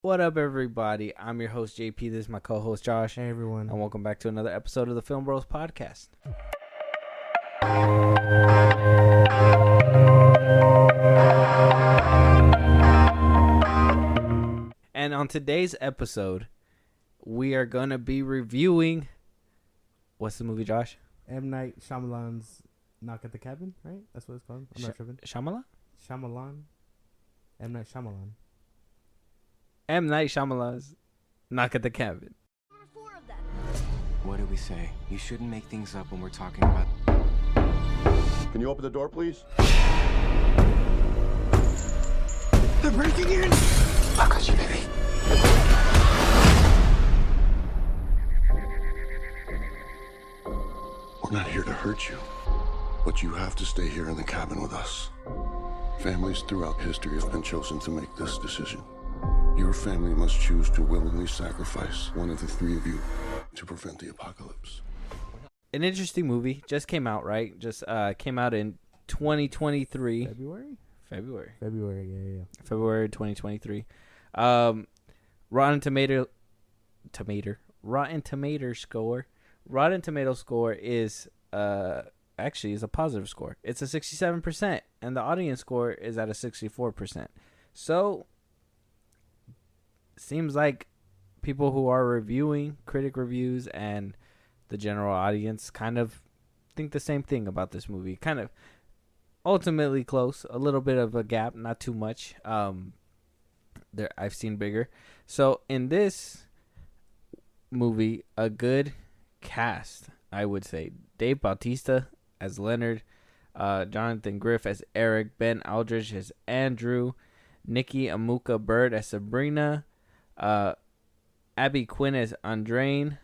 What up, everybody? I'm your host, JP. This is my co-host, Josh. Hey, everyone. And welcome back to another episode of the FilmBros podcast. And on today's episode, we are going to be reviewing... What's the movie, Josh? M.Night Shyamalan's Knock at the Cabin, right? That's what it's called. I'm not tripping. Shyamalan? Shyamalan. M.Night Shyamalan. M.Night Shyamalan's Knock at the Cabin. What did we say? You shouldn't make things up when we're talking about... Can you open the door, please? They're breaking in! I got you, baby. We're not here to hurt you, but you have to stay here in the cabin with us. Families throughout history have been chosen to make this decision. Your family must choose to willingly sacrifice one of the three of you to prevent the apocalypse. An interesting movie. Just came out, right? Just came out in 2023. February, yeah. February 2023. Rotten Tomato score is actually is a positive score. It's a 67%, and the audience score is at a 64%. So seems like people who are reviewing, critic reviews, and the general audience kind of think the same thing about this movie. Kind of ultimately close, a little bit of a gap, not too much. I've seen bigger. So in this movie, a good cast, I would say. Dave Bautista as Leonard, Jonathan Griff as Eric, Ben Aldridge as Andrew, Nikki Amuka Bird as Sabrina, Abby Quinn as Andraine.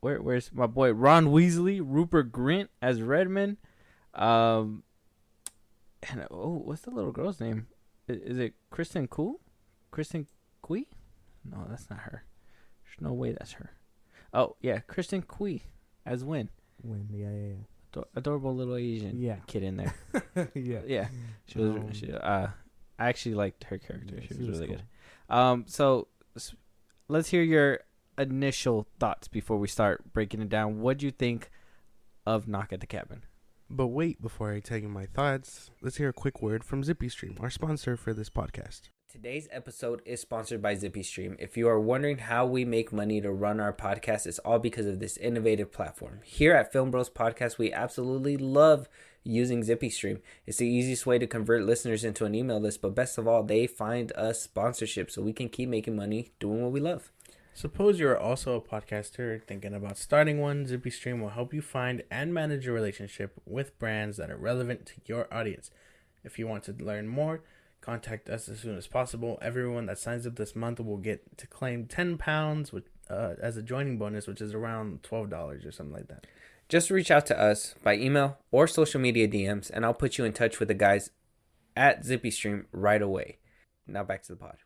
Where's my boy Ron Weasley? Rupert Grint as Redmond. And what's the little girl's name? Is it Kristen Coo? Kristen Cui? No, that's not her. There's no way that's her. Oh yeah, Kristen Cui as Win. Yeah. Adorable little Asian kid in there. yeah. She was. I actually liked her character. Yeah, she was really cool. good. So let's hear your initial thoughts before we start breaking it down. What'd you think of Knock at the Cabin? But wait, before I tell you my thoughts, let's hear a quick word from ZippyStream, our sponsor for this podcast. Today's episode is sponsored by ZippyStream. If you are wondering how we make money to run our podcast, it's all because of this innovative platform. Here at FilmBros Podcast, we absolutely love using ZippyStream. It's the easiest way to convert listeners into an email list, but best of all, they find us sponsorship so we can keep making money doing what we love. Suppose you're also a podcaster thinking about starting one. ZippyStream will help you find and manage a relationship with brands that are relevant to your audience. If you want to learn more, contact us as soon as possible. Everyone that signs up this month will get to claim £10 as a joining bonus, which is around $12 or something like that. Just reach out to us by email or social media DMs, and I'll put you in touch with the guys at ZippyStream right away. Now back to the pod.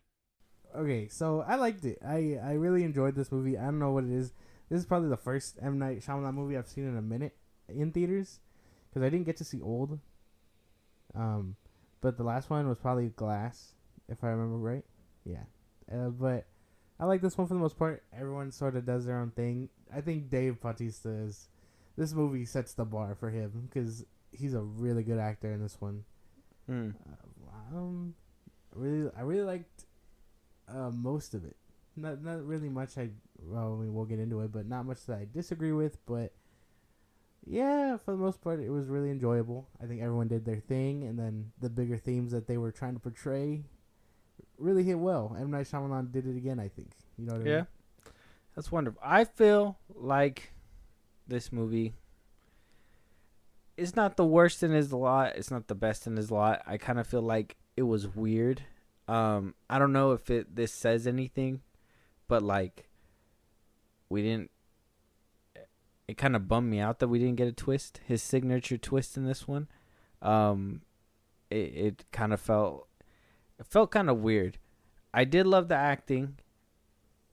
Okay, so I liked it. I really enjoyed this movie. I don't know what it is. This is probably the first M. Night Shyamalan movie I've seen in a minute in theaters, because I didn't get to see Old. But the last one was probably Glass, if I remember right. Yeah. But I like this one for the most part. Everyone sort of does their own thing. I think Dave Bautista this movie sets the bar for him, because he's a really good actor in this one. I really liked most of it. Not really much. We'll get into it, but not much that I disagree with. But yeah, for the most part, it was really enjoyable. I think everyone did their thing, and then the bigger themes that they were trying to portray really hit well. M. Night Shyamalan did it again, I think. You know what I mean? Yeah, that's wonderful. I feel like this movie is not the worst in his lot. It's not the best in his lot. I kind of feel like it was weird. I don't know if this says anything, but like it kind of bummed me out that we didn't get a twist, his signature twist in this one. It kind of felt kind of weird. I did love the acting.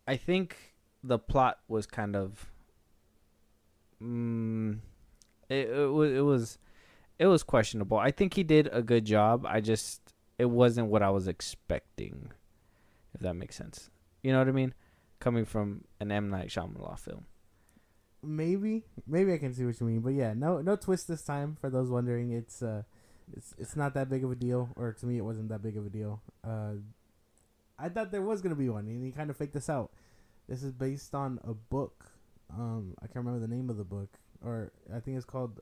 I think the plot was kind of it was questionable. I think he did a good job. It wasn't what I was expecting, if that makes sense. You know what I mean? Coming from an M. Night Shyamalan film. Maybe I can see what you mean, but yeah, no twist this time. For those wondering, it's not that big of a deal, or to me, it wasn't that big of a deal. I thought there was gonna be one, and he kind of faked this out. This is based on a book. I can't remember the name of the book, or I think it's called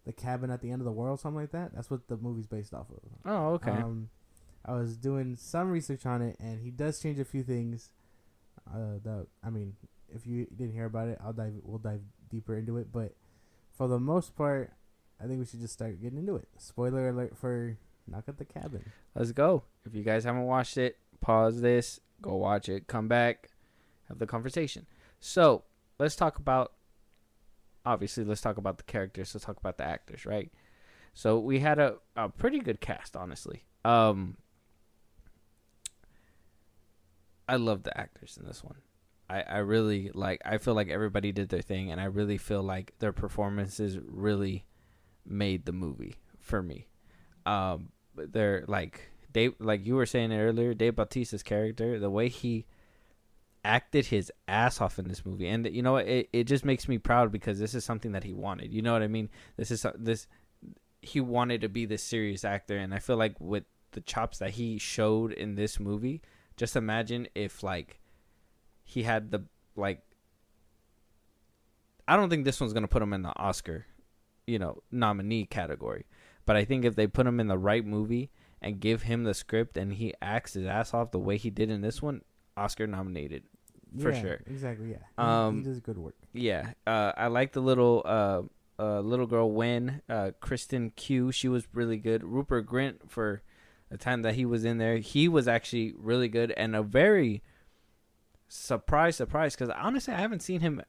"The Cabin at the End of the World," something like that. That's what the movie's based off of. Oh, okay. I was doing some research on it, and he does change a few things. If you didn't hear about it, we'll dive deeper into it. But for the most part, I think we should just start getting into it. Spoiler alert for Knock at the Cabin. Let's go. If you guys haven't watched it, pause this, go watch it, come back, have the conversation. So let's talk about the characters. Let's talk about the actors, right? So we had a pretty good cast, honestly. I love the actors in this one. I really I feel like everybody did their thing, and I really feel like their performances really made the movie for me. They're Dave, like you were saying earlier, Dave Bautista's character, the way he acted his ass off in this movie, and you know it just makes me proud because this is something that he wanted. You know what I mean? He wanted to be this serious actor, and I feel like with the chops that he showed in this movie, just imagine if he had I don't think this one's gonna put him in the Oscar, nominee category, but I think if they put him in the right movie and give him the script and he acts his ass off the way he did in this one, Oscar nominated for sure. Exactly. Yeah. He does good work. Yeah. I like the little girl Wen, Kristen Q. She was really good. Rupert Grint, for the time that he was in there, he was actually really good, and a very surprise, because honestly, I haven't seen him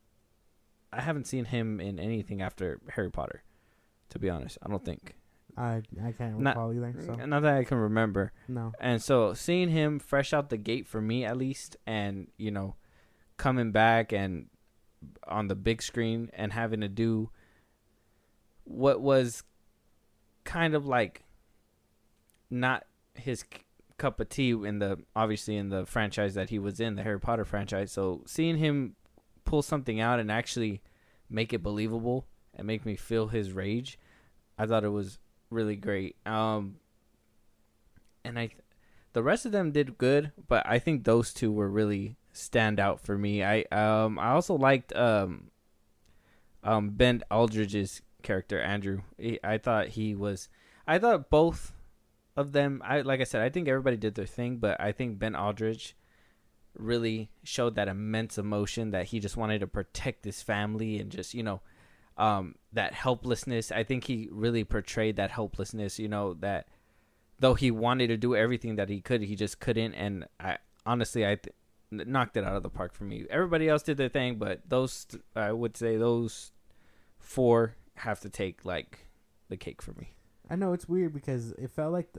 in anything after Harry Potter, to be honest. I don't think. I can't recall either. So. Not that I can remember. No. And so seeing him fresh out the gate for me, at least, and coming back and on the big screen and having to do what was kind of not his cup of tea obviously in the franchise that he was in, the Harry Potter franchise. So seeing him pull something out and actually make it believable and make me feel his rage, I thought it was really great. And the rest of them did good, but I think those two were really stand out for me. I also liked Ben Aldridge's character, Andrew. I thought both of them, like I said, I think everybody did their thing, but I think Ben Aldridge really showed that immense emotion that he just wanted to protect his family and just, that helplessness. I think he really portrayed that helplessness, that though he wanted to do everything that he could, he just couldn't. And I knocked it out of the park for me. Everybody else did their thing, but I would say those four have to take the cake for me. I know it's weird because it felt like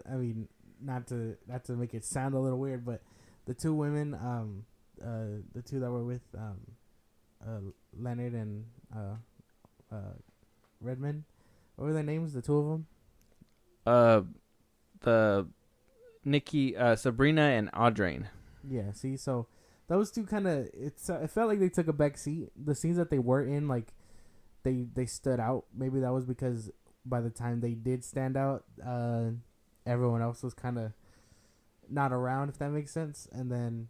not to make it sound a little weird, but the two women, the two that were with Leonard and Redmond, what were their names? The two of them. The Nikki, Sabrina, and Audrain. Yeah. See, so those two kind of it felt like they took a back seat. The scenes that they were in, they stood out. Maybe that was because by the time they did stand out, everyone else was kind of not around, if that makes sense. And then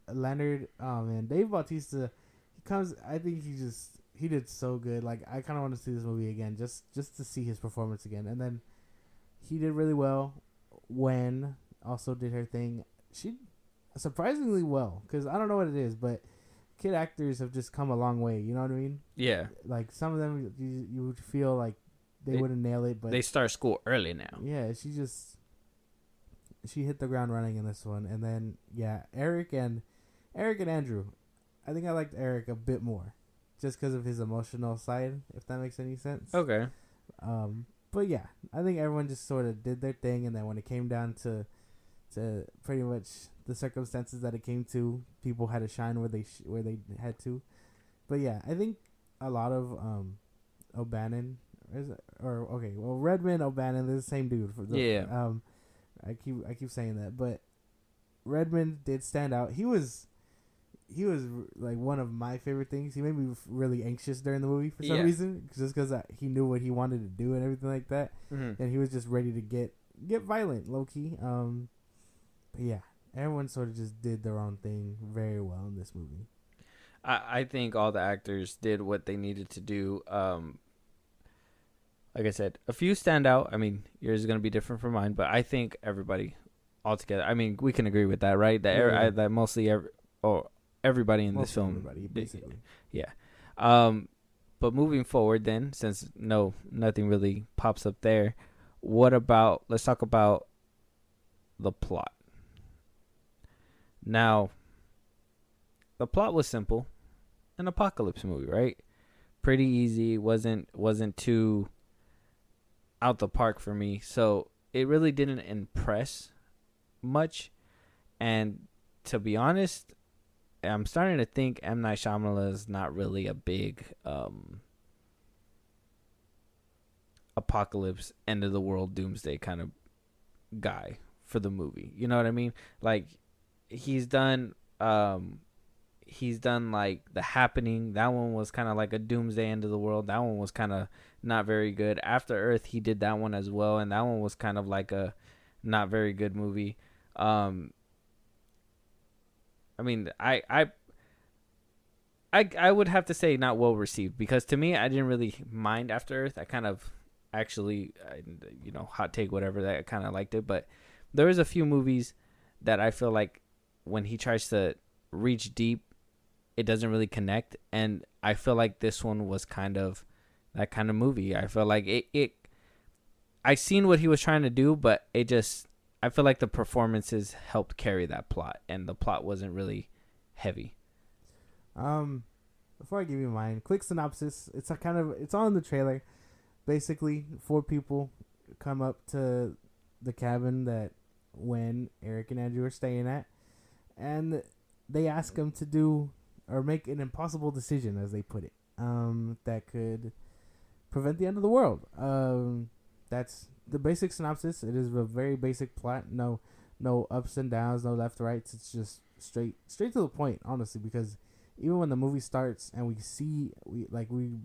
Leonard, and Dave Bautista, he comes. I think he did so good. I kind of want to see this movie again, just to see his performance again. And then he did really well. Wen also did her thing. She surprisingly well, because I don't know what it is, but kid actors have just come a long way. You know what I mean? Yeah. Some of them you would feel like they wouldn't nail it, but they start school early now. Yeah, she hit the ground running in this one. And then Eric and Andrew. I think I liked Eric a bit more, just because of his emotional side, if that makes any sense. Okay. But yeah, I think everyone just sort of did their thing, and then when it came down to pretty much the circumstances that it came to, people had to shine where they had to. But yeah, I think a lot of O'Bannon Redmond, O'Bannon, they're the same dude. I keep saying that, but Redmond did stand out. He was like one of my favorite things. He made me really anxious during the movie for some reason, just because he knew what he wanted to do and everything like that, and he was just ready to get violent, low key. But yeah, everyone sort of just did their own thing very well in this movie. I think all the actors did what they needed to do. Like I said, a few stand out. I mean, yours is going to be different from mine, but I think everybody altogether. I mean, we can agree with that, right? That that mostly everybody in this film, everybody, basically. Yeah. But moving forward, then, since nothing really pops up there, let's talk about the plot. Now, the plot was simple, an apocalypse movie, right? Pretty easy, wasn't too out the park for me, so it really didn't impress much. And to be honest, I'm starting to think M.Night Shyamalan is not really a big apocalypse, end of the world, doomsday kind of guy for the movie. You know what I mean? Like, he's done like The Happening. That one was kind of like a doomsday, end of the world. That one was kind of not very good. After Earth, he did that one as well, and that one was kind of like a not very good movie. I mean, I would have to say not well received, because to me, I didn't really mind After Earth. I kind of actually, hot take, whatever, that I kind of liked it. But there was a few movies that I feel like when he tries to reach deep, it doesn't really connect. And I feel like this one was kind of that kind of movie. I feel like I seen what he was trying to do, but I feel like the performances helped carry that plot, and the plot wasn't really heavy. Before I give you mine, quick synopsis. It's on the trailer. Basically, 4 people come up to the cabin that when Eric and Andrew are staying at, and they ask him to do or make an impossible decision, as they put it, that could prevent the end of the world. That's the basic synopsis. It is a very basic plot. No ups and downs, no left rights. It's just straight to the point, honestly, because even when the movie starts and we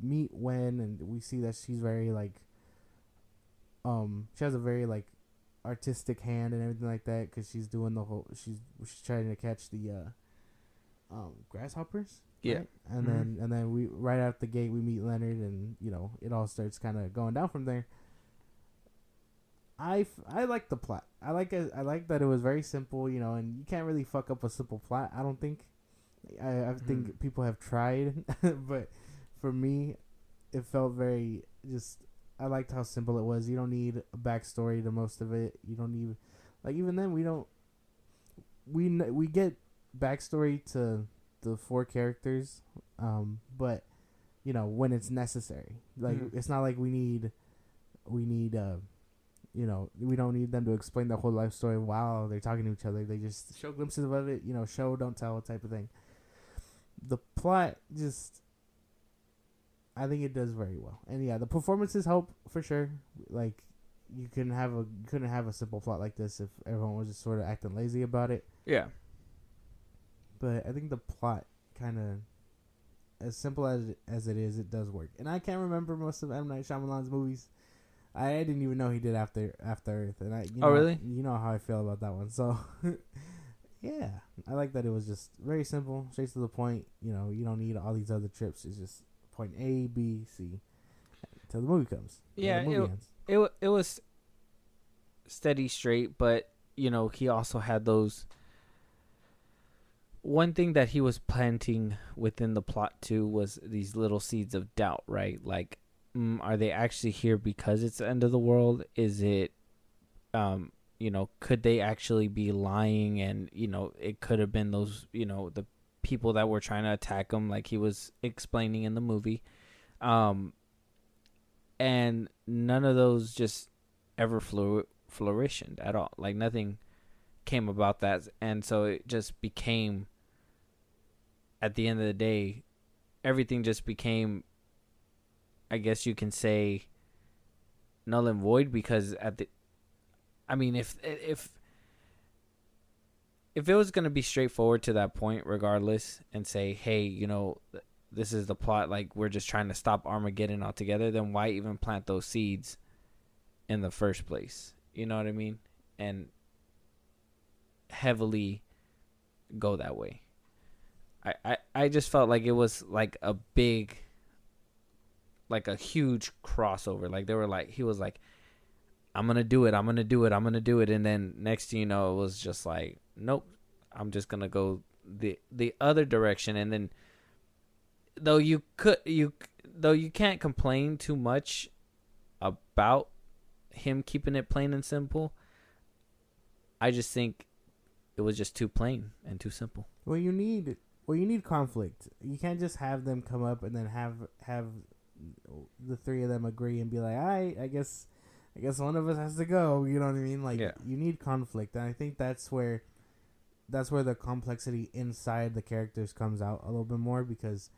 meet Wen, and we see that she's very like she has a very like artistic hand and everything like that, because she's doing the whole she's trying to catch the grasshoppers, right? And then we right out the gate we meet Leonard, and it all starts kind of going down from there. I like the plot. I like that it was very simple, and you can't really fuck up a simple plot, I don't think. I think people have tried, but for me, it felt very I liked how simple it was. You don't need a backstory to most of it. You don't need, like, even then we get backstory to the 4 characters, but when it's necessary. Like, it's not like we don't need them to explain the whole life story while they're talking to each other. They just show glimpses of it, show, don't tell type of thing. The plot I think it does very well. And yeah, the performances help for sure. Like, you couldn't have a simple plot like this if everyone was just sort of acting lazy about it. Yeah. But I think the plot kind of, as simple as it is, it does work. And I can't remember most of M. Night Shyamalan's movies. I didn't even know he did After Earth, and really? You know how I feel about that one. So, yeah, I like that it was just very simple, straight to the point. You don't need all these other trips. It's just point A, B, C, till the movie comes. Yeah, it was steady, straight, but he also had those. One thing that he was planting within the plot too was these little seeds of doubt, right? Like, are they actually here because it's the end of the world? Is it, could they actually be lying? And, it could have been those, the people that were trying to attack him, like he was explaining in the movie. And none of those just ever flourished at all. Like, nothing came about that. And so it just became, at the end of the day, everything just became, I guess you can say, null and void, because if if it was going to be straightforward to that point, regardless, and say, hey, this is the plot, like, we're just trying to stop Armageddon altogether, then why even plant those seeds in the first place? You know what I mean? And heavily go that way. I just felt like it was like a big, like a huge crossover. Like they were like, he was like, I'm going to do it. I'm going to do it. I'm going to do it. And then next thing you know, it was just like, nope, I'm just going to go the other direction. And then though you can't complain too much about him keeping it plain and simple, I just think it was just too plain and too simple. Well, you need conflict. You can't just have them come up and then have the three of them agree and be like, I guess one of us has to go. You know what I mean? Like, yeah. You need conflict, and I think that's where the complexity inside the characters comes out a little bit more, because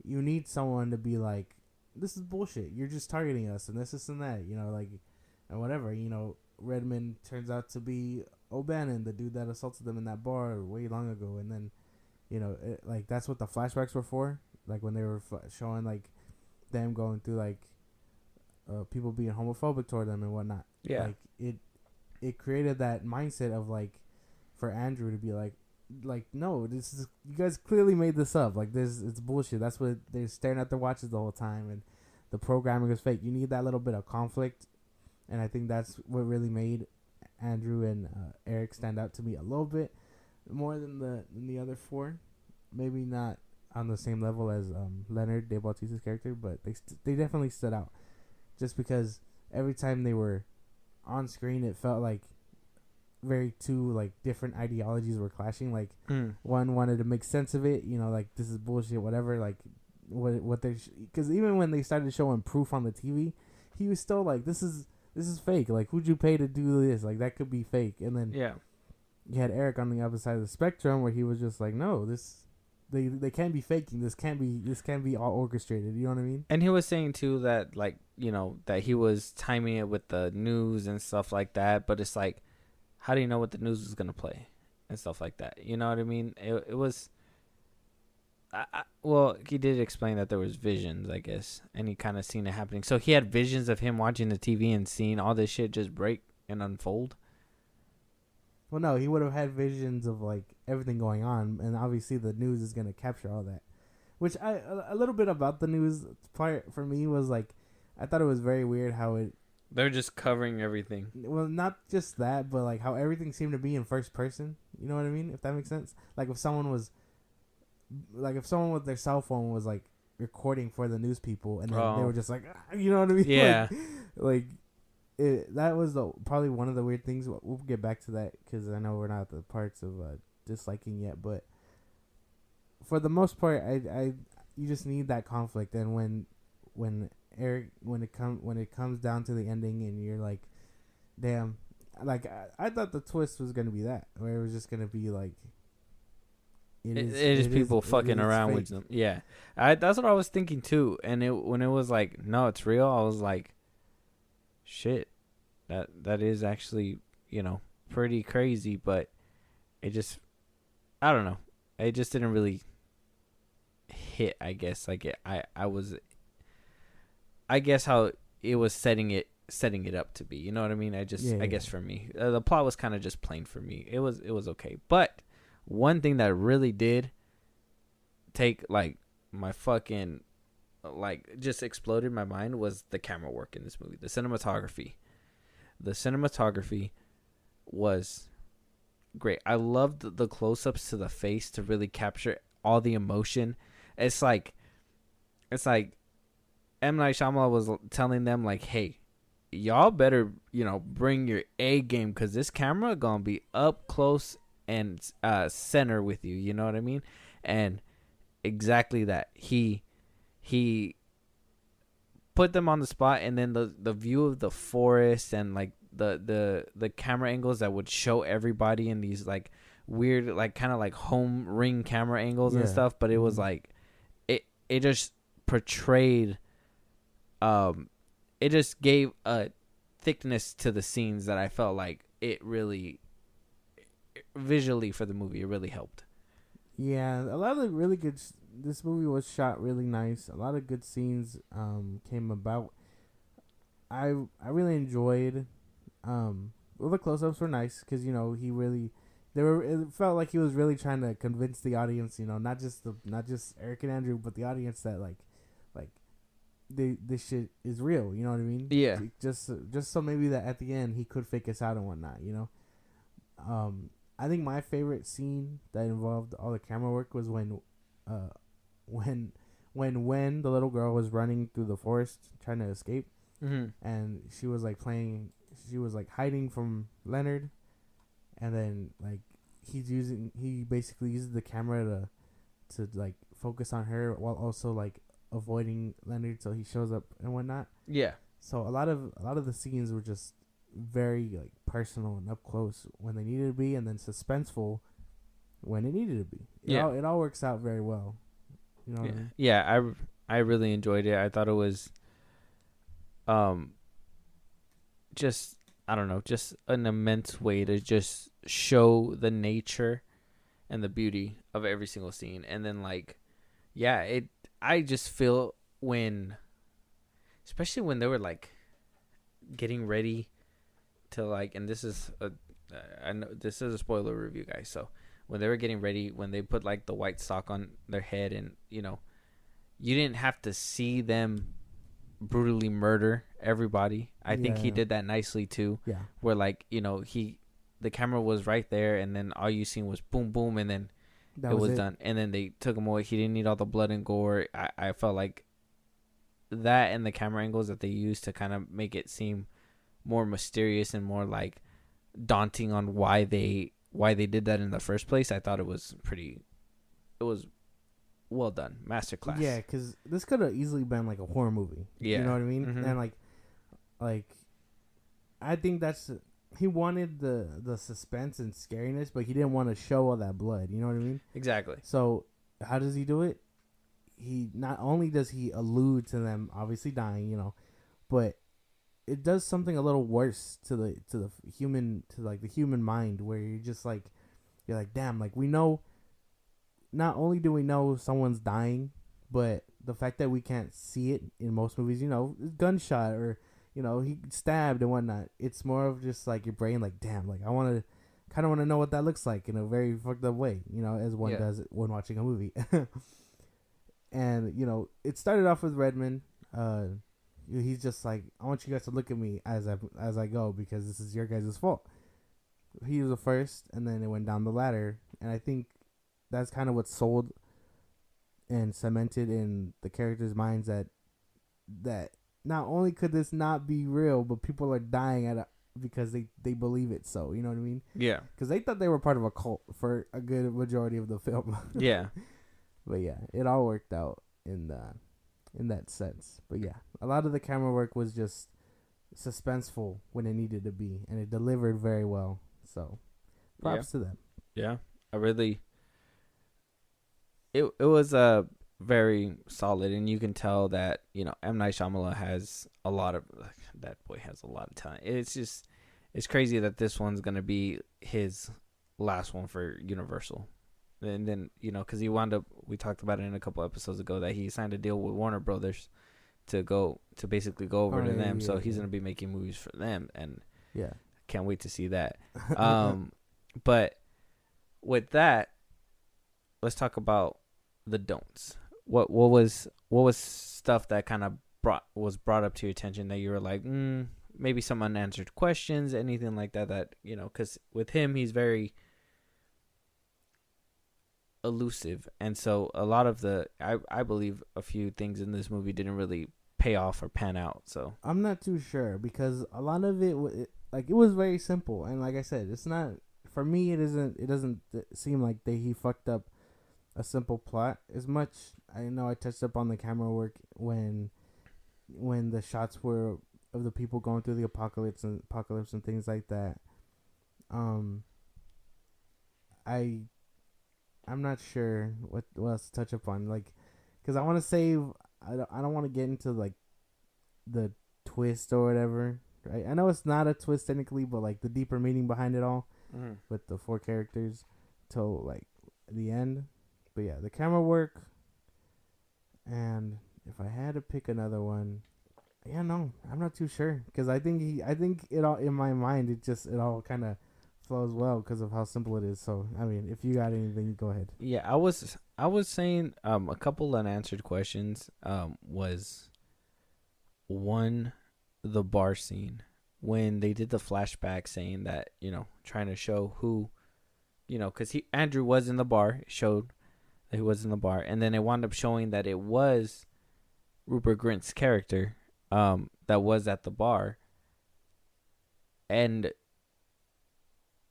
you need someone to be like, this is bullshit. You're just targeting us, and this and that. Like, and whatever. Redmond turns out to be O'Bannon, the dude that assaulted them in that bar way long ago, and then, like, that's what the flashbacks were for. Like when they were showing like them going through like people being homophobic toward them and whatnot. Yeah. Like it created that mindset of like for Andrew to be like no, this is, you guys clearly made this up. Like it's bullshit. That's what they're staring at their watches the whole time, and the programming is fake. You need that little bit of conflict, and I think that's what really made Andrew and Eric stand out to me a little bit more than the other four. Maybe not on the same level as Leonard, Dave Bautista's character, but they definitely stood out. Just because every time they were on screen, it felt like two like different ideologies were clashing. Like one wanted to make sense of it, like this is bullshit, whatever. Like what they, because even when they started showing proof on the TV, he was still like, this is fake. Like, who'd you pay to do this? Like, that could be fake. And then you had Eric on the other side of the spectrum, where he was just like, no, they can't be faking. This can't be all orchestrated. You know what I mean? And he was saying too that like, that he was timing it with the news and stuff like that. But it's like, how do you know what the news is gonna play and stuff like that? You know what I mean? It was. Well, he did explain that there was visions, I guess, and he kind of seen it happening. So he had visions of him watching the TV and seeing all this shit just break and unfold. Well, no, he would have had visions of like everything going on, and obviously the news is gonna capture all that. Which a little bit about the news part for me was like, I thought it was very weird how they're just covering everything. Well, not just that, but like how everything seemed to be in first person. You know what I mean? If that makes sense. Like if someone with their cell phone was like recording for the news people, and then they were just like, you know what I mean? Yeah. That was probably one of the weird things. We'll get back to that because I know we're not at the parts of disliking yet, but for the most part, you just need that conflict. And when it comes down to the ending, and you're like, damn, like I thought the twist was gonna be that, where it was just gonna be like, it is people fucking around fake with them. Yeah, that's what I was thinking too. And when it was like, no, it's real, I was like, shit, that is actually, pretty crazy. But it just, I don't know, it just didn't really hit, I guess. Like I guess how it was setting it up to be, you know what I mean? I guess for me, the plot was kind of just plain for me. It was okay. But one thing that really did take like my fucking, like, just exploded my mind was the camera work in this movie. The cinematography was great. I loved the close-ups to the face to really capture all the emotion. It's like M. Night Shyamalan was telling them like, hey, y'all better, bring your A game, because this camera gonna be up close and center with you. You know what I mean? And exactly that. He put them on the spot, and then the view of the forest and like the camera angles that would show everybody in these like weird, like kind of like home ring camera angles and stuff. But it was like it just portrayed. It just gave a thickness to the scenes that I felt like it really visually for the movie, it really helped. Yeah, a lot of really good. This movie was shot really nice. A lot of good scenes came about. I really enjoyed. Well, the close-ups were nice because he really. It felt like he was really trying to convince the audience, not just Eric and Andrew, but the audience that like this shit is real. You know what I mean? Yeah. Just so maybe that at the end he could fake us out and whatnot. I think my favorite scene that involved all the camera work was when the little girl was running through the forest trying to escape, and she was like hiding from Leonard, and then like he basically uses the camera to like focus on her while also like avoiding Leonard, so he shows up and whatnot. Yeah. So a lot of the scenes were just very like personal and up close when they needed to be, and then suspenseful when it needed to be. It all works out very well. You know what I mean? Yeah, I really enjoyed it. I thought it was just I don't know, just an immense way to just show the nature and the beauty of every single scene. And then like I just feel especially when they were like getting ready to like, and this is I know this is a spoiler review, guys, so when they were getting ready, when they put like the white sock on their head, and you didn't have to see them brutally murder everybody. I think he did that nicely too. Yeah. Where like, the camera was right there, and then all you seen was boom, boom, and then it was done. And then they took him away. He didn't need all the blood and gore. I felt like that, and the camera angles that they used to kind of make it seem more mysterious and more like daunting on why they did that in the first place. I thought it was well done, masterclass. Yeah, because this could have easily been like a horror movie. Yeah, you know what I mean. Mm-hmm. And like I think he wanted the suspense and scariness, but he didn't want to show all that blood. You know what I mean? Exactly. So how does he do it? He not only does he allude to them obviously dying, but it does something a little worse to the human mind, where you're like, damn, like we know. Not only do we know someone's dying, but the fact that we can't see it in most movies, gunshot or he stabbed and whatnot. It's more of just like your brain, like, damn, like I kind of want to know what that looks like in a very fucked up way, as one does it when watching a movie. And it started off with Redmond. He's just like, I want you guys to look at me as I go, because this is your guys' fault. He was the first, and then it went down the ladder, and I think that's kind of what sold and cemented in the characters' minds that not only could this not be real, but people are dying because they believe it. So you know what I mean? Yeah. Because they thought they were part of a cult for a good majority of the film. Yeah. But yeah, it all worked out in that sense. But yeah, a lot of the camera work was just suspenseful when it needed to be, and it delivered very well. So props to them. Yeah. It was very solid, and you can tell that M. Night Shyamalan has that boy has a lot of talent. It's crazy that this one's gonna be his last one for Universal, and then because we talked about it in a couple episodes ago that he signed a deal with Warner Brothers to basically go over to them, so he's gonna be making movies for them, and can't wait to see that. But with that, let's talk about the don'ts. What was stuff that kind of was brought up to your attention that you were like, maybe some unanswered questions, anything like that because with him, he's very elusive, and so a lot of I believe a few things in this movie didn't really pay off or pan out. So I'm not too sure, because a lot of it was very simple, and like I said, it's not, for me, it doesn't seem like he fucked up a simple plot as much. I know I touched up on the camera work when the shots were of the people going through the apocalypse and things like that. I'm not sure what else to touch up on, because I want to save. I don't want to get into the twist or whatever. Right? I know it's not a twist technically, but the deeper meaning behind it all. with the 4 characters till like the end. But yeah, the camera work. And if I had to pick another one, yeah, no, I'm not too sure because I think it all in my mind. It all kind of flows well because of how simple it is. So I mean, if you got anything, go ahead. Yeah, I was saying a couple unanswered questions. Was one, the bar scene when they did the flashback saying that, trying to show who, because Andrew was in the bar, it showed that he was in the bar, and then it wound up showing that it was Rupert Grint's character that was at the bar, and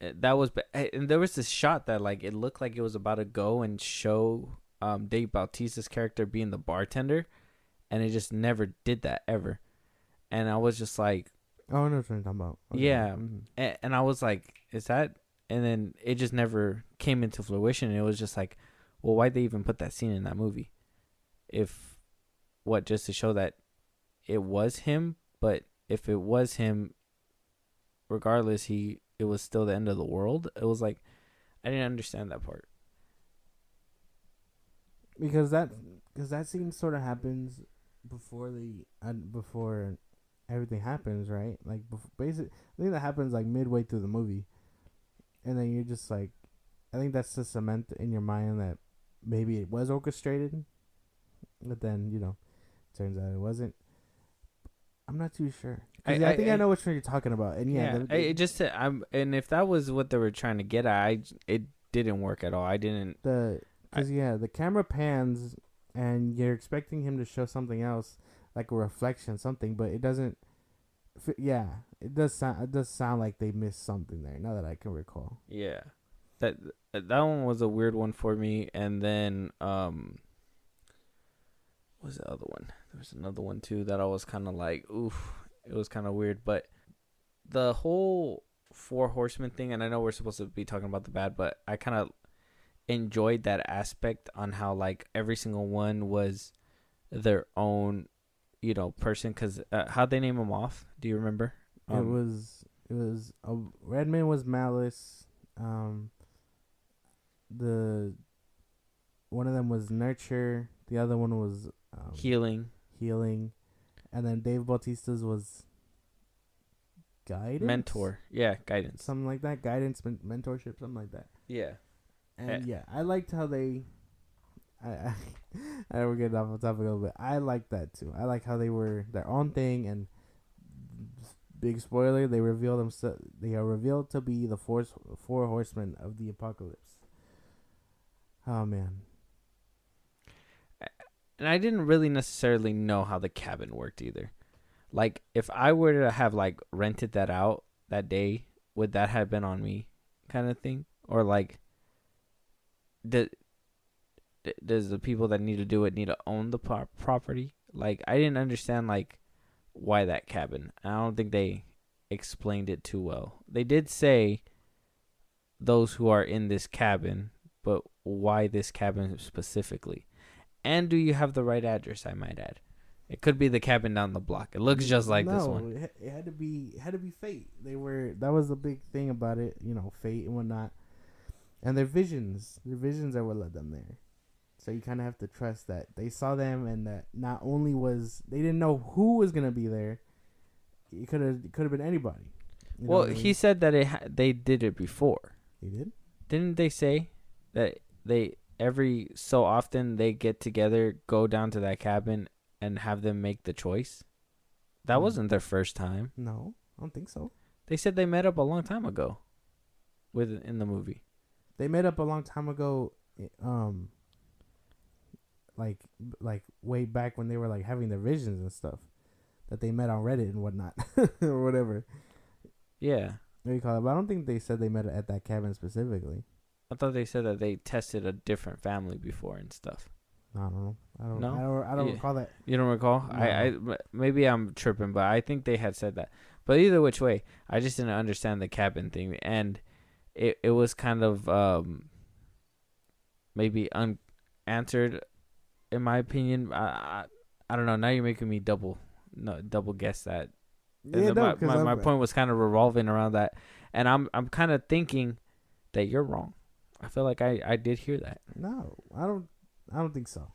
that was, and there was this shot that like it looked like it was about to go and show Dave Bautista's character being the bartender, and it just never did that ever, and I was just like, oh, I know what you're talking about. Okay. Yeah, and I was like, is that? And then it just never came into fruition. And it was just like, well, why'd they even put that scene in that movie? Just to show that it was him, but if it was him, regardless, it was still the end of the world. It was like, I didn't understand that part. Because that scene sort of happens before everything happens, right? Like, basically, I think that happens like midway through the movie, and then you're just like, I think that's to cement in your mind that maybe it was orchestrated, but then turns out it wasn't. I'm not too sure. I think I know which one you're talking about, and and if that was what they were trying to get at, it didn't work at all. I didn't. The camera pans, and you're expecting him to show something else, like a reflection, something, but it doesn't. Yeah, it does sound like they missed something there. Now that I can recall. Yeah, that one was a weird one for me. And then what was the other one? There was another one too that I was kind of like, oof, it was kind of weird. But the whole 4 horsemen thing, and I know we're supposed to be talking about the bad, but I kind of enjoyed that aspect on how like every single one was their own person, because how'd they name them off? Do you remember? It was Redman was Malice. The one of them was Nurture. The other one was Healing, and then Dave Bautista's was Guidance. Mentor, yeah, Guidance, something like that. Guidance, mentorship, something like that. Yeah, and I liked how they. I we're getting off the topic a little bit. I like that too. I like how they were their own thing, and big spoiler, they reveal themselves. They are revealed to be the 4 horsemen of the apocalypse. Oh man! And I didn't really necessarily know how the cabin worked either. Like, if I were to have like rented that out that day, would that have been on me, kind of thing, or like, does the people that need to do it need to own the property? Like, I didn't understand like why that cabin. I don't think they explained it too well. They did say those who are in this cabin, but why this cabin specifically? And do you have the right address, I might add? It could be the cabin down the block. It looks just like this one. It had to be fate. That was the big thing about it, fate and whatnot. And their visions are what led them there. So you kind of have to trust that they saw them, and that not only they didn't know who was gonna be there. It could have been anybody. Well, he said that they did it before. He did? Didn't they say that they every so often they get together, go down to that cabin, and have them make the choice? That wasn't their first time. No, I don't think so. They said they met up a long time ago. In the movie, they met up a long time ago. Like way back when they were like having their visions and stuff, that they met on Reddit and whatnot or whatever. Yeah. What do you call it? But I don't think they said they met at that cabin specifically. I thought they said that they tested a different family before and stuff. I don't know. I don't recall that. You don't recall? No. I maybe I'm tripping, but I think they had said that. But either which way, I just didn't understand the cabin thing, and it was kind of maybe unanswered. In my opinion, I don't know. Now you're making me double guess that. Yeah, my point was kind of revolving around that, And I'm kind of thinking that you're wrong. I feel like I did hear that. No, I don't think so.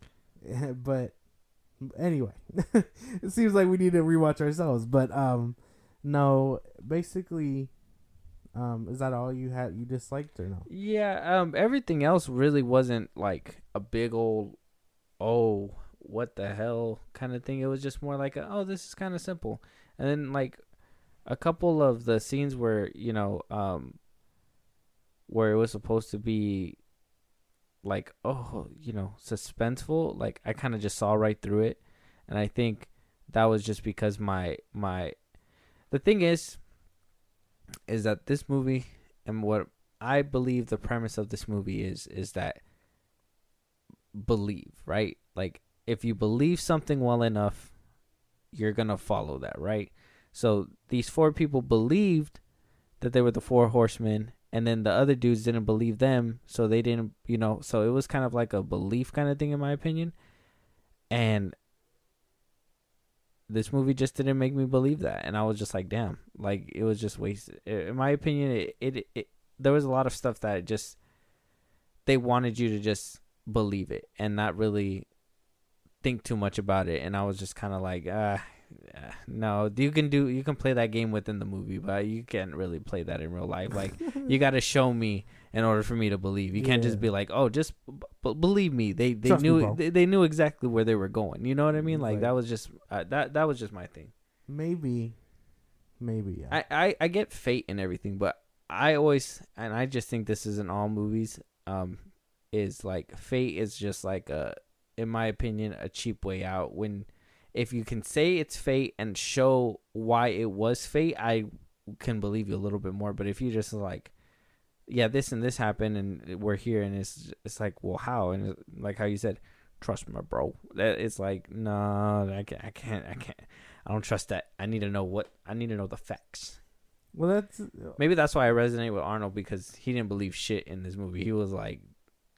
But anyway, it seems like we need to rewatch ourselves. But no, basically, is that all you disliked or no? Yeah, everything else really wasn't like a big old, oh, what the hell kind of thing. It was just more like, oh, this is kind of simple. And then like a couple of the scenes where, where it was supposed to be like, oh, suspenseful, like I kind of just saw right through it. And I think that was just because the thing is that this movie, and what I believe the premise of this movie is that believe, right? Like if you believe something well enough, you're going to follow that, right? So these 4 people believed that they were the 4 horsemen, and then the other dudes didn't believe them, so they didn't, so it was kind of like a belief kind of thing in my opinion. And this movie just didn't make me believe that, and I was just like, damn, like it was just wasted. In my opinion, it there was a lot of stuff that just they wanted you to just believe it and not really think too much about it, and I was just kind of like, no, you can play that game within the movie, but you can't really play that in real life. Like you got to show me in order for me to believe. You can't just be like, oh, just believe me. They knew exactly where they were going. You know what I mean? Like that was just that was just my thing. Maybe. Yeah. I get fate and everything, but I just think this is in all movies. Is like fate is just like in my opinion, a cheap way out. If you can say it's fate and show why it was fate, I can believe you a little bit more. But if you just like, yeah, this and this happened and we're here, and it's like, well, how? And like how you said, trust me, bro. It's like, no, I can't. I don't trust that. I need to know the facts. Well, maybe that's why I resonate with Arnold, because he didn't believe shit in this movie. He was like,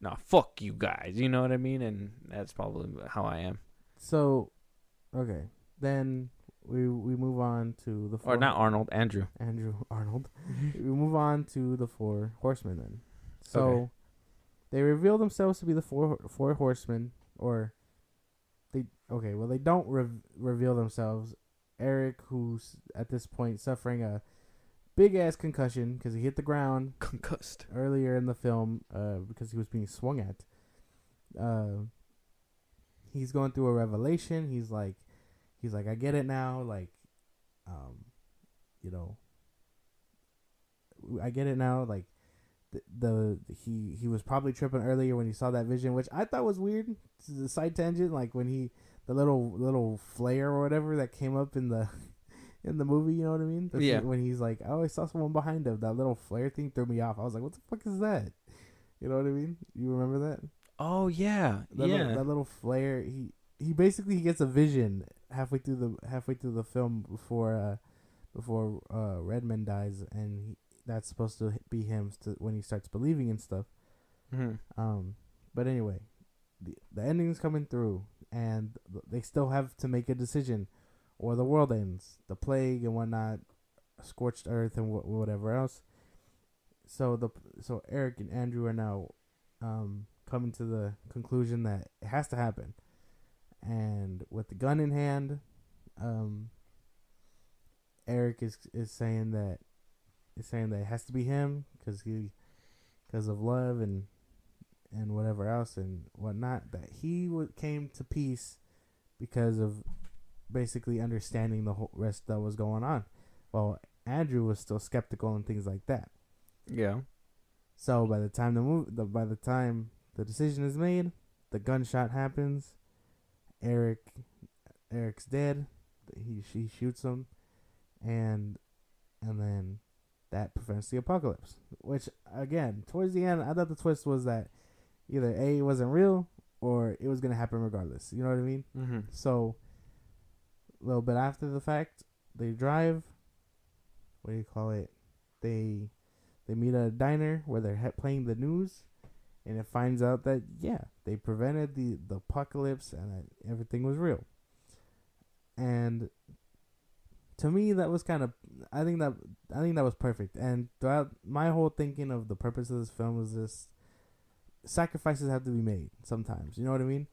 nah, fuck you guys. You know what I mean? And that's probably how I am. So, okay, then we move on to the 4... Or not Arnold, Andrew Arnold. We move on to the 4 horsemen then. So, okay. They reveal themselves to be the four horsemen, or they don't reveal themselves. Eric, who's at this point suffering a big ass concussion because he hit the ground concussed earlier in the film, because he was being swung at. He's going through a revelation. He's like, I get it now. Like, I get it now. Like, he was probably tripping earlier when he saw that vision, which I thought was weird. The side tangent, like when the little flare or whatever that came up in the movie, you know what I mean? Yeah. When he's like, oh, I saw someone behind him. That little flare thing threw me off. I was like, what the fuck is that? You know what I mean? You remember that? Oh yeah, that little flare. He basically gets a vision halfway through the film before Redmond dies, and that's supposed to be him when he starts believing in stuff. Mm-hmm. But anyway, the ending's coming through, and they still have to make a decision, or the world ends, the plague and whatnot, scorched earth and whatever else. So Eric and Andrew are now coming to the conclusion that it has to happen, and with the gun in hand, Eric is saying that it has to be him because of love and whatever else and whatnot, that he came to peace because of basically understanding the whole rest that was going on, while Andrew was still skeptical and things like that. Yeah. So by the time the decision is made, the gunshot happens. Eric's dead. She shoots him, and then that prevents the apocalypse. Which, again, towards the end, I thought the twist was that either A, it wasn't real, or it was gonna happen regardless. You know what I mean? Mm-hmm. So a little bit after the fact, they drive. What do you call it? They meet at a diner where they're playing the news, and it finds out that they prevented the apocalypse and that everything was real. And to me, that was kind of. I think that was perfect. And throughout my whole thinking of the purpose of this film was this: sacrifices have to be made sometimes. You know what I mean?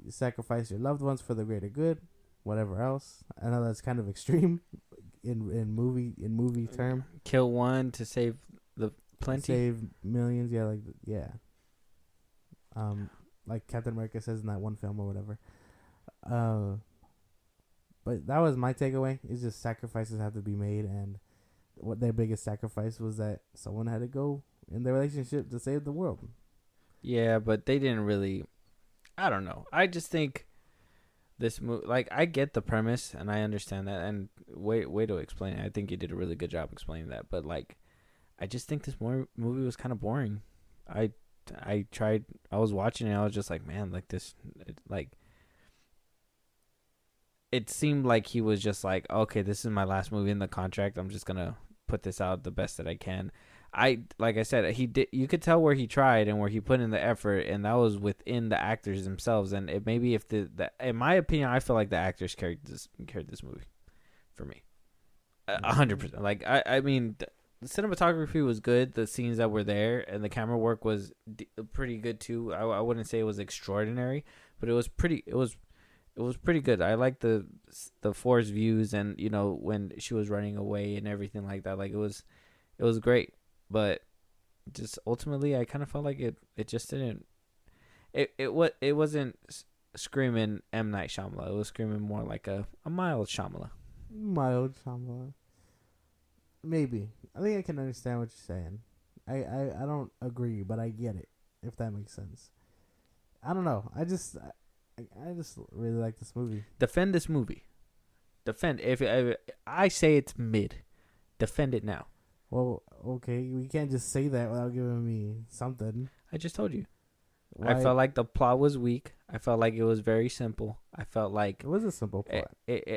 You sacrifice your loved ones for the greater good, whatever else. I know that's kind of extreme in movie term. Kill one to save the plenty. Save millions, yeah. Like Captain America says in that one film or whatever. But that was my takeaway. It's just sacrifices have to be made, and what their biggest sacrifice was that someone had to go in their relationship to save the world. Yeah, but they didn't really. I don't know. I just think this movie, like, I get the premise and I understand that, and way to explain it. I think you did a really good job explaining that, but like, I just think this movie was kind of boring. I was watching it, and I was just like, man, like this, it seemed like he was just like, okay, this is my last movie in the contract. I'm just gonna put this out the best that I can. Like I said, he did. You could tell where he tried and where he put in the effort, and that was within the actors themselves. And it maybe if in my opinion, I feel like the actors carried this movie for me, 100%. Like I mean, the cinematography was good. The scenes that were there and the camera work was pretty good too. I wouldn't say it was extraordinary, but it was pretty. It was pretty good. I liked the forest views, and you know when she was running away and everything like that. Like it was great, but just ultimately I kind of felt like it just didn't. It wasn't screaming M. Night Shyamalan. It was screaming more like a mild Shyamalan. Mild Shyamalan. Maybe. I think I can understand what you're saying. I don't agree, but I get it, if that makes sense. I don't know. I just really like this movie. Defend this movie. Defend. If I say it's mid, defend it now. Well, okay. We can't just say that without giving me something. I just told you. Why? I felt like the plot was weak. I felt like it was very simple. I felt like it was a simple plot.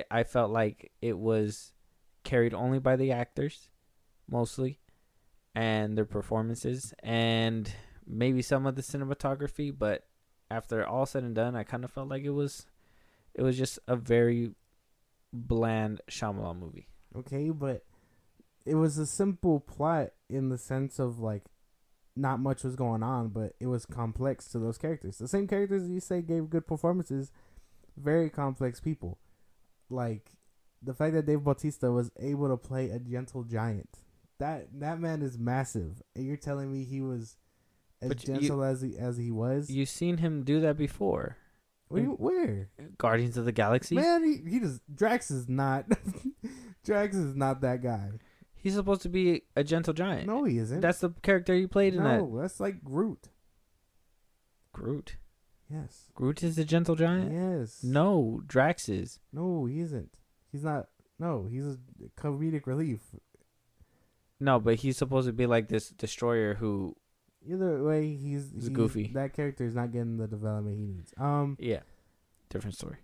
I felt like it was carried only by the actors, mostly, and their performances, and maybe some of the cinematography. But after all said and done, I kind of felt like it was just a very bland Shyamalan movie. Okay, but it was a simple plot in the sense of like not much was going on, but it was complex to those characters. The same characters you say gave good performances, very complex people. Like the fact that Dave Bautista was able to play a gentle giant. That man is massive. And you're telling me he was as gentle as he was? You've seen him do that before. Where? Guardians of the Galaxy? Man, he just Drax is not Drax is not that guy. He's supposed to be a gentle giant. No, he isn't. That's the character he played in that. No, that's like Groot. Groot? Yes. Groot is a gentle giant? Yes. No, Drax is. No, he isn't. He's not. No, he's a comedic relief. No, but he's supposed to be like this destroyer who... Either way, he's goofy. That character is not getting the development he needs. Yeah. Different story.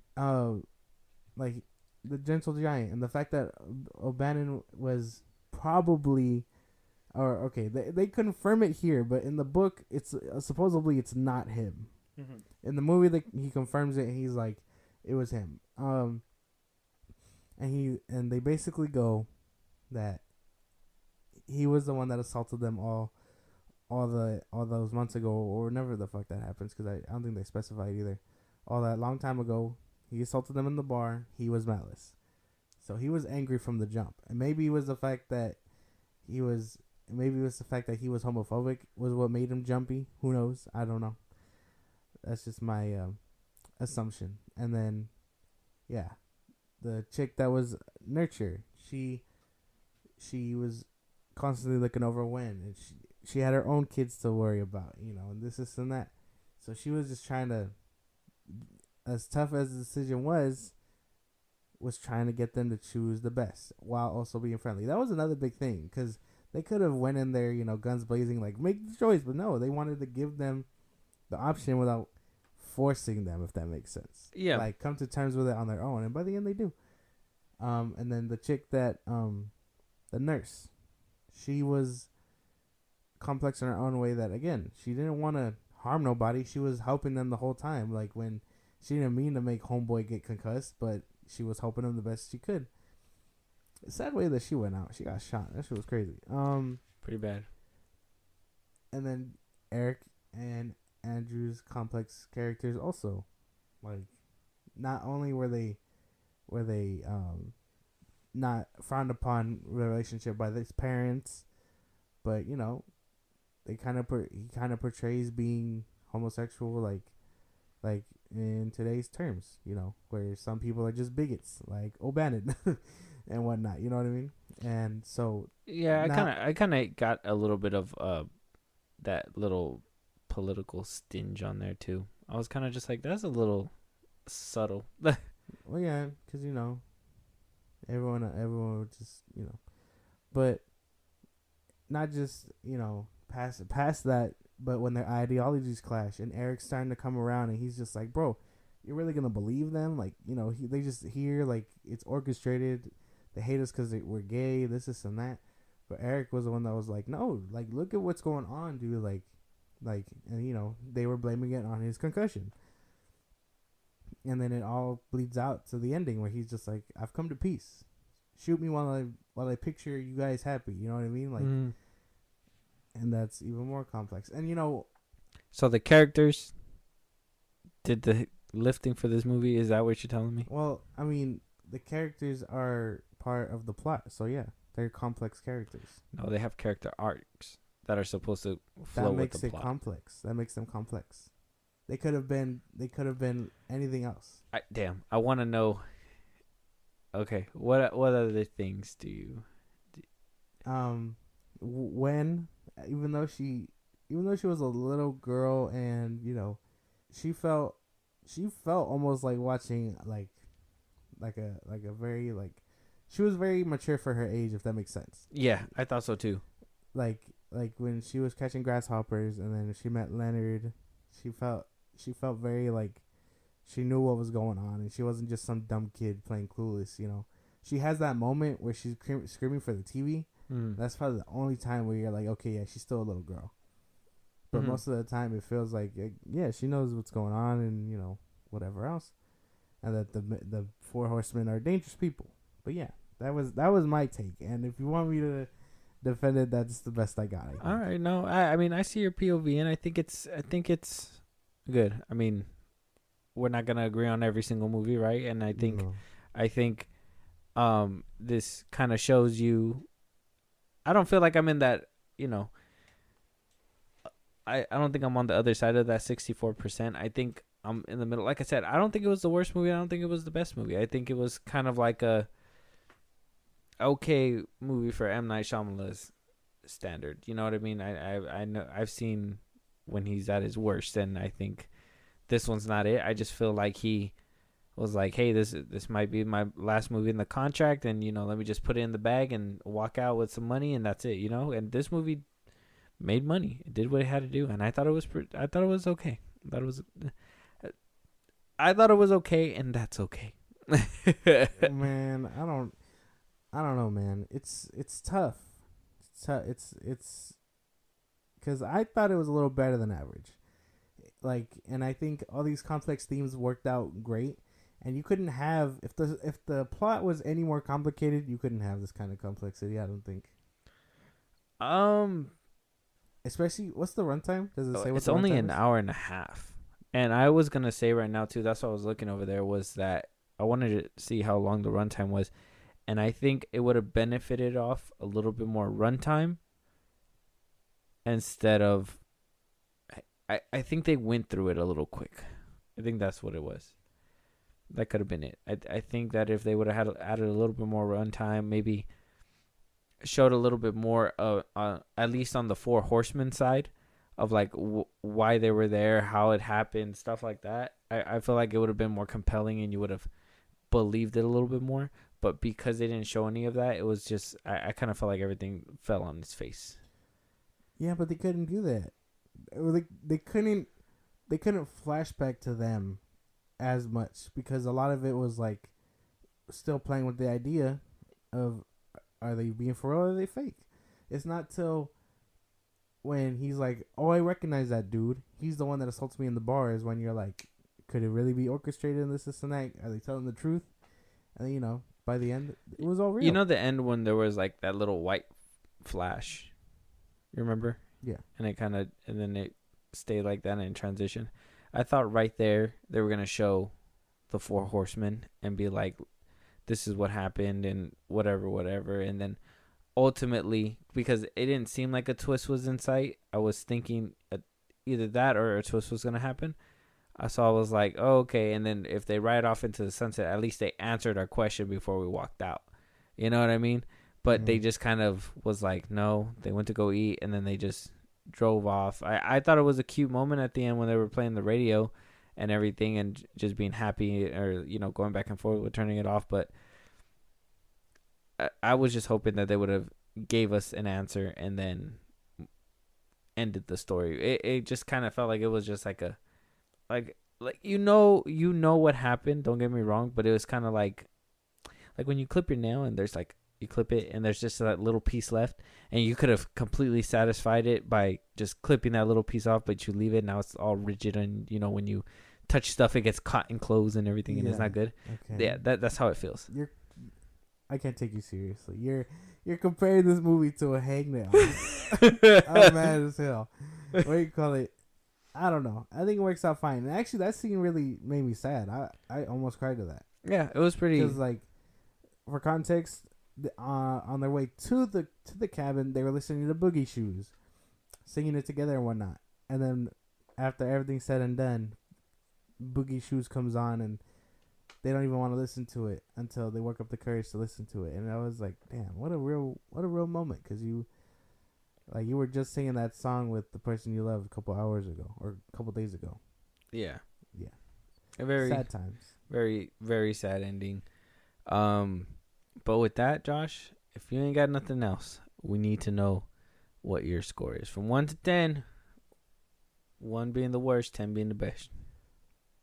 Like the gentle giant and the fact that O'Bannon was probably, or okay, they confirm it here, but in the book, it's supposedly it's not him. Mm-hmm. In the movie, he confirms it, and he's like, it was him. And they basically go that he was the one that assaulted them all those months ago, or whenever the fuck that happens, because I don't think they specified either. All that long time ago, he assaulted them in the bar. He was malice, so he was angry from the jump. And maybe it was the fact that he was homophobic was what made him jumpy. Who knows? I don't know. That's just my assumption. And then, yeah, the chick that was Nurture, she was constantly looking over Wen, and she had her own kids to worry about, and this and that. So she was just trying to, as tough as the decision was trying to get them to choose the best while also being friendly. That was another big thing, because they could have went in there, guns blazing, like, make the choice. But no, they wanted to give them the option without forcing them, if that makes sense. Yeah. Like, come to terms with it on their own. And by the end, they do. And then the chick that, the nurse, she was complex in her own way that, again, she didn't want to harm nobody. She was helping them the whole time. Like, when she didn't mean to make homeboy get concussed, but she was helping him the best she could. Sad way that she went out. She got shot. That shit was crazy. Pretty bad. And then Eric and Andrew's complex characters also, like, not only were they not frowned upon relationship by his parents, but you know, he kind of portrays being homosexual like in today's terms, you know, where some people are just bigots like O'Bannon and whatnot, you know what I mean? And so Yeah, I kind of got a little bit of that little political stinge on there too. I was kind of just like, that's a little subtle. well, yeah, because you know, everyone would just, you know, but not just, you know, past that, but when their ideologies clash and Eric's starting to come around and he's just like, bro, you're really gonna believe them? Like, you know, they just hear like it's orchestrated. They hate us because we're gay. This and that. But Eric was the one that was like, no, like, look at what's going on, dude. Like, and you know, they were blaming it on his concussion. And then it all bleeds out to the ending where he's just like, I've come to peace. Shoot me while I picture you guys happy. You know what I mean? Like, and that's even more complex. And you know, so the characters did the lifting for this movie. Is that what you're telling me? well, I mean, the characters are part of the plot, so yeah, they're complex characters. No, they have character arcs that are supposed to flow That with makes the it plot. complex. That makes them complex. They could have been anything else. I want to know. Okay, what other things do you? When even though she was a little girl, and you know, she felt almost like watching like a very like, she was very mature for her age, if that makes sense. Yeah, I thought so too. Like when she was catching grasshoppers and then she met Leonard, she felt very like she knew what was going on and she wasn't just some dumb kid playing clueless, you know. She has that moment where she's screaming for the TV. That's probably the only time where you're like, okay, yeah, she's still a little girl. But most of the time it feels like, yeah, she knows what's going on and, you know, whatever else. And that the four horsemen are dangerous people. But yeah, that was my take. And if you want me to defend it, that's the best I got. All right, no, I mean, I see your POV and I think it's good. I mean, we're not gonna agree on every single movie, right? And I think this kind of shows you. I don't feel like I'm in that, you know. I don't think I'm on the other side of that 64%. I think I'm in the middle. Like I said, I don't think it was the worst movie. I don't think it was the best movie. I think it was kind of like a okay movie for M.Night Shyamalan's standard. You know what I mean? I know I've seen when he's at his worst, and I think this one's not it. I just feel like he was like, hey, this might be my last movie in the contract, and you know, let me just put it in the bag and walk out with some money, and that's it, you know. And this movie made money. It did what it had to do, and I thought it was okay. I thought it was okay, and that's okay. Man, I don't know, man. It's tough. It's because I thought it was a little better than average. Like, and I think all these complex themes worked out great. And you couldn't have, if the plot was any more complicated, you couldn't have this kind of complexity, I don't think. Especially, what's the runtime? Does it say what it's only an hour and a half. And I was gonna say right now too, that's what I was looking over there, was that I wanted to see how long the runtime was, and I think it would have benefited off a little bit more runtime instead of. I think they went through it a little quick. I think that's what it was. That could have been it. I think that if they would have added a little bit more runtime, maybe showed a little bit more, at least on the Four Horsemen side, of like why they were there, how it happened, stuff like that. I feel like it would have been more compelling and you would have believed it a little bit more. But because they didn't show any of that, it was just, I kind of felt like everything fell on its face. Yeah, but they couldn't do that. They couldn't flashback to them as much because a lot of it was like still playing with the idea of, are they being for real or are they fake? It's not till when he's like, oh, I recognize that dude. He's the one that assaults me in the bar, is when you're like, could it really be orchestrated in this and that? Are they telling the truth? And you know, by the end, it was all real. You know the end when there was like that little white flash. You remember? Yeah. And then it stayed like that in transition. I thought right there they were gonna show the 4 horsemen and be like, this is what happened and whatever, and then ultimately, because it didn't seem like a twist was in sight, I was thinking either that or a twist was gonna happen. So I was like, oh, okay. And then if they ride off into the sunset, at least they answered our question before we walked out. You know what I mean? But they just kind of was like, no, they went to go eat, and then they just drove off. I thought it was a cute moment at the end when they were playing the radio and everything and just being happy, or, you know, going back and forth with turning it off. But I was just hoping that they would have gave us an answer and then ended the story. It just kind of felt like it was just like a, like you know what happened. Don't get me wrong, but it was kind of like when you clip your nail and there's like, you clip it and there's just that little piece left, and you could have completely satisfied it by just clipping that little piece off, but you leave it, now it's all rigid, and you know when you touch stuff it gets caught in clothes and everything, and it's not good. Okay. Yeah, that's how it feels. I can't take you seriously. You're comparing this movie to a hangnail. I'm mad as hell. What do you call it? I don't know. I think it works out fine. And actually, that scene really made me sad. I almost cried to that. Yeah, it was pretty. Because, like, for context, on their way to the cabin, they were listening to Boogie Shoes, singing it together and whatnot. And then after everything's said and done, Boogie Shoes comes on, and they don't even want to listen to it until they work up the courage to listen to it. And I was like, damn, what a real moment, because you were just singing that song with the person you loved a couple hours ago or a couple days ago. Yeah. A very sad times. Very, very sad ending. But with that, Josh, if you ain't got nothing else, we need to know what your score is from 1 to 10. 1 being the worst, 10 being the best.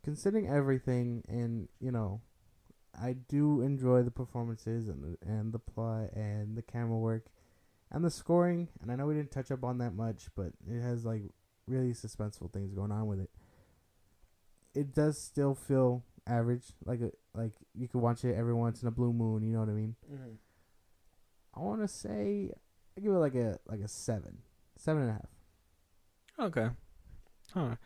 Considering everything, and you know, I do enjoy the performances and the plot and the camera work and the scoring. And I know we didn't touch up on that much, but it has like really suspenseful things going on with it. It does still feel average, like you could watch it every once in a blue moon. You know what I mean? Mm-hmm. I want to say I give it like a 7.5. Okay. Huh.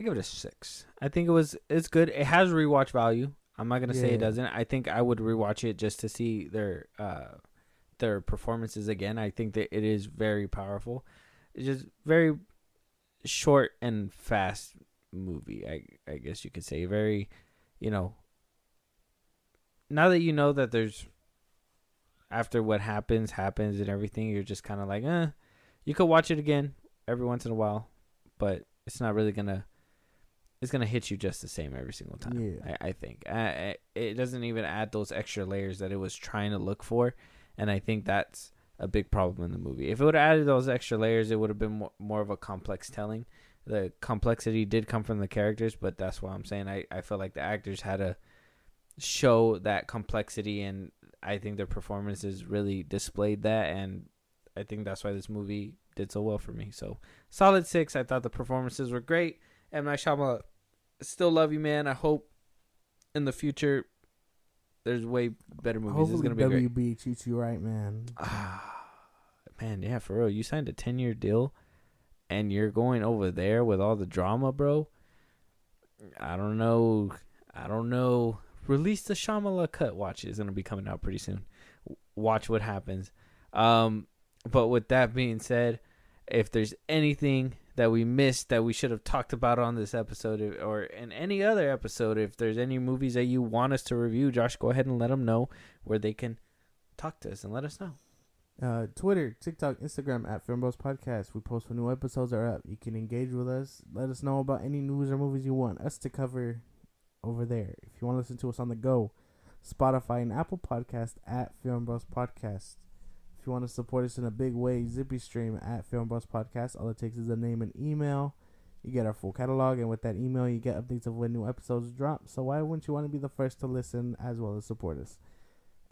I give it a 6. I think it's good. It has rewatch value. I'm not gonna say it doesn't. I think I would rewatch it just to see their performances again. I think that it is very powerful. It's just very short and fast movie. I guess you could say very, you know. Now that you know that there's after what happens and everything, you're just kind of like, you could watch it again every once in a while, but it's not really gonna. It's going to hit you just the same every single time, yeah. I think. It doesn't even add those extra layers that it was trying to look for, and I think that's a big problem in the movie. If it would have added those extra layers, it would have been more of a complex telling. The complexity did come from the characters, but that's why I'm saying I feel like the actors had to show that complexity, and I think their performances really displayed that, and I think that's why this movie did so well for me. So, solid 6. I thought the performances were great. M.Night Shyamalan, still love you, man. I hope in the future there's way better movies. Hopefully it's gonna be WB great. Treats you right, man. Man, yeah, for real. You signed a 10-year deal, and you're going over there with all the drama, bro. I don't know. Release the Shyamalan cut. Watch it. It's gonna be coming out pretty soon. Watch what happens. But with that being said, if there's anything that we missed that we should have talked about on this episode or in any other episode, if there's any movies that you want us to review, Josh, go ahead and let them know where they can talk to us and let us know. Twitter, TikTok, Instagram at FilmBros Podcast. We post when new episodes are up. You can engage with us. Let us know about any news or movies you want us to cover over there. If you want to listen to us on the go, Spotify and Apple Podcast at FilmBros Podcast. If you want to support us in a big way, Zippy Stream at FilmBros Podcast. All it takes is a name and email. You get our full catalog, and with that email, you get updates of when new episodes drop. So why wouldn't you want to be the first to listen as well as support us?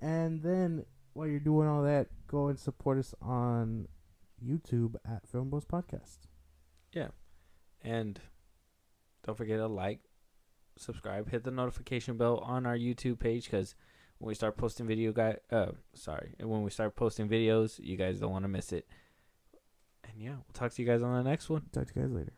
And then while you're doing all that, go and support us on YouTube at FilmBros Podcast. Yeah. And don't forget to like, subscribe, hit the notification bell on our YouTube page, because when we start posting when we start posting videos, you guys don't want to miss it. And yeah, we'll talk to you guys on the next one. Talk to you guys later.